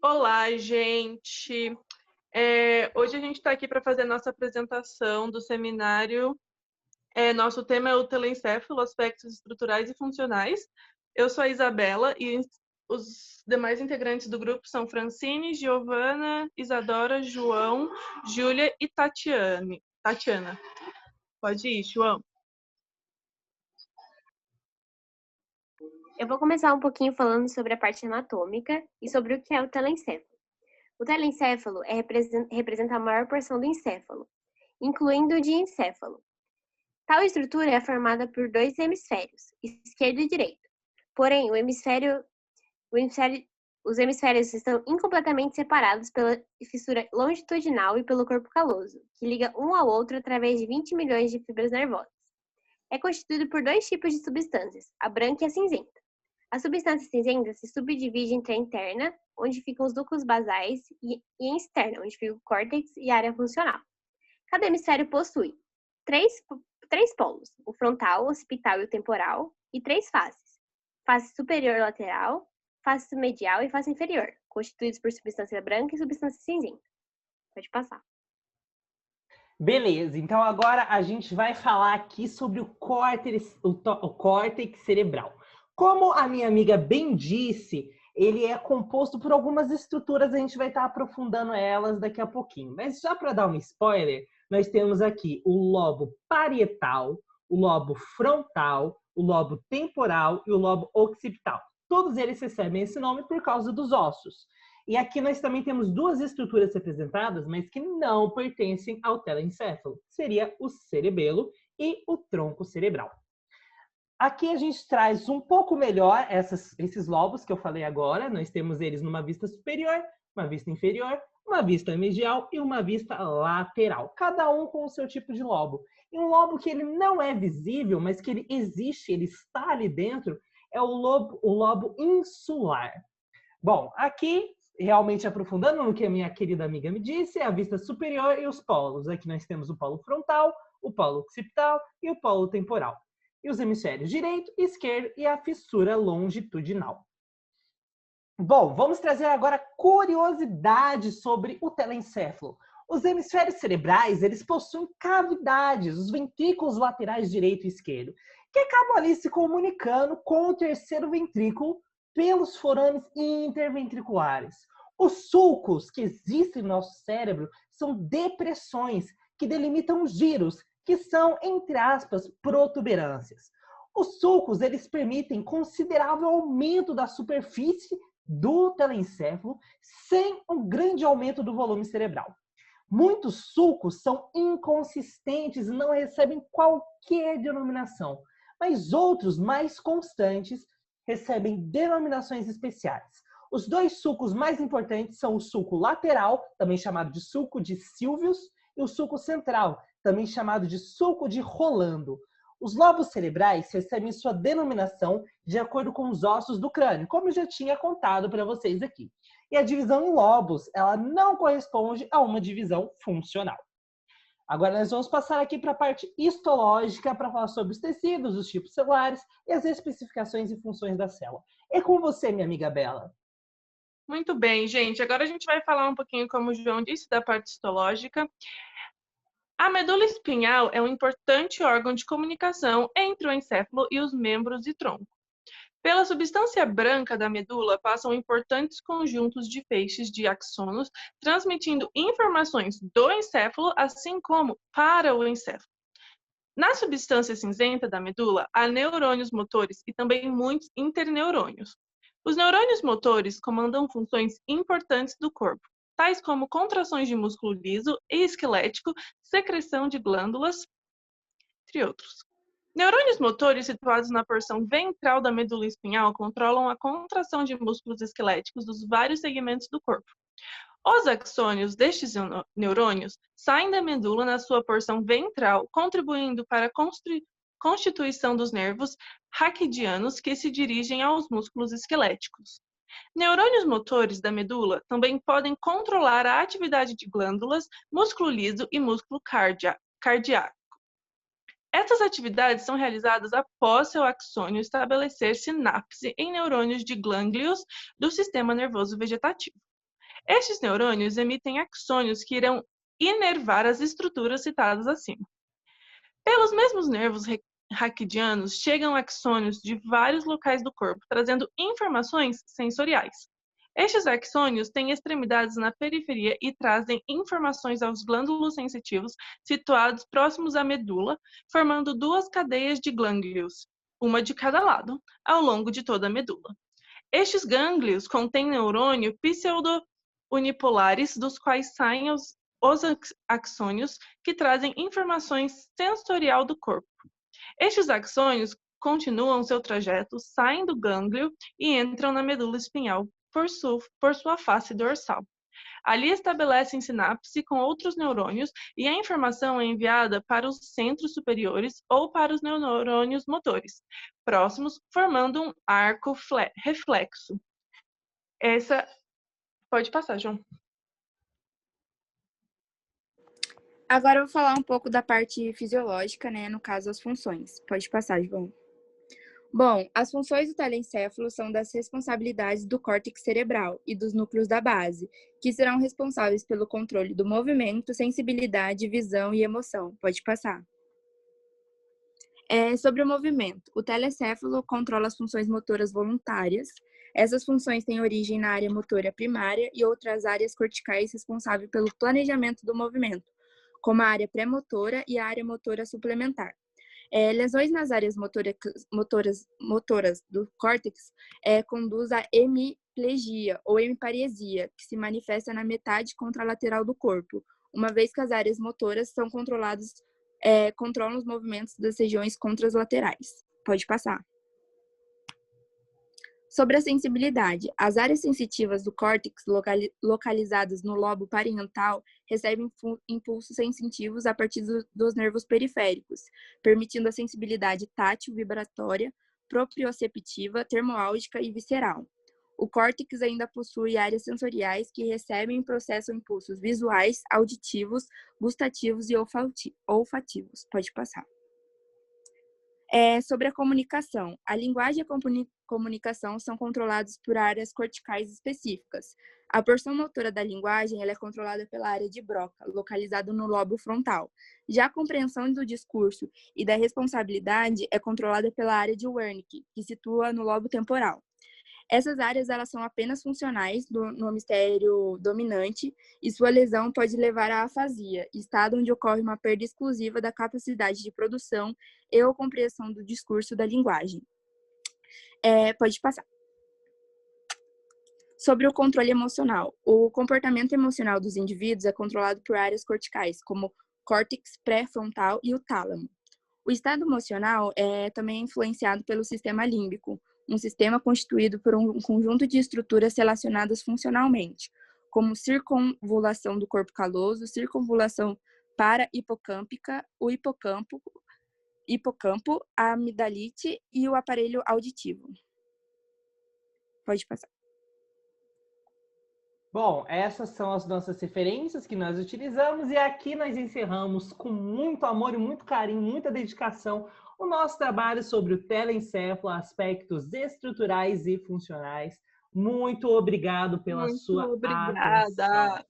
Olá, gente! Hoje a gente está aqui para fazer a nossa apresentação do seminário. Nosso tema é o telencéfalo, aspectos estruturais e funcionais. Eu sou a Isabela e os demais integrantes do grupo são Francine, Giovana, Isadora, João, Júlia e Tatiana. Pode ir, João. Eu vou começar um pouquinho falando sobre a parte anatômica e sobre o que é o telencéfalo. O telencéfalo representa a maior porção do encéfalo, incluindo o diencéfalo. Tal estrutura é formada por dois hemisférios, esquerdo e direito. Porém, os hemisférios estão incompletamente separados pela fissura longitudinal e pelo corpo caloso, que liga um ao outro através de 20 milhões de fibras nervosas. É constituído por dois tipos de substâncias, a branca e a cinzenta. A substância cinzenta se subdivide entre a interna, onde ficam os núcleos basais, e a externa, onde fica o córtex e a área funcional. Cada hemisfério possui três polos, o frontal, o occipital e o temporal, e três faces: face superior lateral, face medial e face inferior, constituídos por substância branca e substância cinzenta. Pode passar. Beleza, então agora a gente vai falar aqui sobre o córtex cerebral. Como a minha amiga bem disse, ele é composto por algumas estruturas, a gente vai estar aprofundando elas daqui a pouquinho. Mas já para dar um spoiler, nós temos aqui o lobo parietal, o lobo frontal, o lobo temporal e o lobo occipital. Todos eles recebem esse nome por causa dos ossos. E aqui nós também temos duas estruturas representadas, mas que não pertencem ao telencéfalo. Seria o cerebelo e o tronco cerebral. Aqui a gente traz um pouco melhor esses lobos que eu falei agora. Nós temos eles numa vista superior, uma vista inferior, uma vista medial e uma vista lateral. Cada um com o seu tipo de lobo. E um lobo que ele não é visível, mas que ele existe, ele está ali dentro, é o lobo insular. Bom, aqui realmente aprofundando no que a minha querida amiga me disse, é a vista superior e os polos. Aqui nós temos o polo frontal, o polo occipital e o polo temporal. E os hemisférios direito, esquerdo e a fissura longitudinal. Bom, vamos trazer agora curiosidades sobre o telencéfalo. Os hemisférios cerebrais, eles possuem cavidades, os ventrículos laterais direito e esquerdo, que acabam ali se comunicando com o terceiro ventrículo pelos forames interventriculares. Os sulcos que existem no nosso cérebro são depressões que delimitam os giros, que são, entre aspas, protuberâncias. Os sulcos, eles permitem considerável aumento da superfície do telencéfalo sem um grande aumento do volume cerebral. Muitos sulcos são inconsistentes e não recebem qualquer denominação, mas outros, mais constantes, recebem denominações especiais. Os dois sulcos mais importantes são o sulco lateral, também chamado de sulco de Sylvius, e o sulco central, também chamado de sulco de Rolando. Os lobos cerebrais recebem sua denominação de acordo com os ossos do crânio, como eu já tinha contado para vocês aqui. E a divisão em lobos, ela não corresponde a uma divisão funcional. Agora nós vamos passar aqui para a parte histológica para falar sobre os tecidos, os tipos celulares e as especificações e funções da célula. É com você, minha amiga Bela. Muito bem, gente. Agora a gente vai falar um pouquinho, como o João disse, da parte histológica. A medula espinhal é um importante órgão de comunicação entre o encéfalo e os membros e tronco. Pela substância branca da medula passam importantes conjuntos de feixes de axônios, transmitindo informações do encéfalo, assim como para o encéfalo. Na substância cinzenta da medula, há neurônios motores e também muitos interneurônios. Os neurônios motores comandam funções importantes do corpo, tais como contrações de músculo liso e esquelético, secreção de glândulas, entre outros. Neurônios motores situados na porção ventral da medula espinhal controlam a contração de músculos esqueléticos dos vários segmentos do corpo. Os axônios destes neurônios saem da medula na sua porção ventral, contribuindo para a constituição dos nervos raquidianos que se dirigem aos músculos esqueléticos. Neurônios motores da medula também podem controlar a atividade de glândulas, músculo liso e músculo cardíaco. Essas atividades são realizadas após seu axônio estabelecer sinapse em neurônios de gânglios do sistema nervoso vegetativo. Estes neurônios emitem axônios que irão inervar as estruturas citadas acima. Pelos mesmos nervos raquidianos, chegam axônios de vários locais do corpo, trazendo informações sensoriais. Estes axônios têm extremidades na periferia e trazem informações aos glândulos sensitivos situados próximos à medula, formando duas cadeias de gânglios, uma de cada lado, ao longo de toda a medula. Estes gânglios contêm neurônio pseudo-unipolares, dos quais saem os axônios que trazem informações sensorial do corpo. Estes axônios continuam seu trajeto, saem do gânglio e entram na medula espinhal por sua face dorsal. Ali estabelecem sinapse com outros neurônios e a informação é enviada para os centros superiores ou para os neurônios motores próximos, formando um arco reflexo. Essa pode passar, João. Agora eu vou falar um pouco da parte fisiológica, né? No caso, as funções. Pode passar, João. Bom, as funções do telencéfalo são das responsabilidades do córtex cerebral e dos núcleos da base, que serão responsáveis pelo controle do movimento, sensibilidade, visão e emoção. Pode passar. Sobre o movimento, o telecéfalo controla as funções motoras voluntárias. Essas funções têm origem na área motora primária e outras áreas corticais responsáveis pelo planejamento do movimento, como a área pré-motora e a área motora suplementar. Lesões nas áreas motoras do córtex conduz à hemiplegia ou hemiparesia, que se manifesta na metade contralateral do corpo, uma vez que as áreas motoras são controlam os movimentos das regiões contralaterais. Pode passar. Sobre a sensibilidade, as áreas sensitivas do córtex localizadas no lobo parietal recebem impulsos sensitivos a partir dos nervos periféricos, permitindo a sensibilidade tátil, vibratória, proprioceptiva, termoálgica e visceral. O córtex ainda possui áreas sensoriais que recebem e processam impulsos visuais, auditivos, gustativos e olfativos. Pode passar. Sobre a comunicação. A linguagem e a comunicação são controlados por áreas corticais específicas. A porção motora da linguagem ela é controlada pela área de Broca, localizada no lobo frontal. Já a compreensão do discurso e da responsabilidade é controlada pela área de Wernicke, que situa no lobo temporal. Essas áreas elas são apenas funcionais no hemisfério dominante e sua lesão pode levar à afasia, estado onde ocorre uma perda exclusiva da capacidade de produção e ou compreensão do discurso da linguagem. Pode passar. Sobre o controle emocional. O comportamento emocional dos indivíduos é controlado por áreas corticais, como córtex pré-frontal e o tálamo. O estado emocional é também influenciado pelo sistema límbico, um sistema constituído por um conjunto de estruturas relacionadas funcionalmente, como circunvulação do corpo caloso, circunvulação para-hipocâmpica, o hipocampo, a amidalite e o aparelho auditivo. Pode passar. Bom, essas são as nossas referências que nós utilizamos e aqui nós encerramos com muito amor e muito carinho, muita dedicação, o nosso trabalho sobre o telencéfalo, aspectos estruturais e funcionais. Muito obrigado pela sua atenção.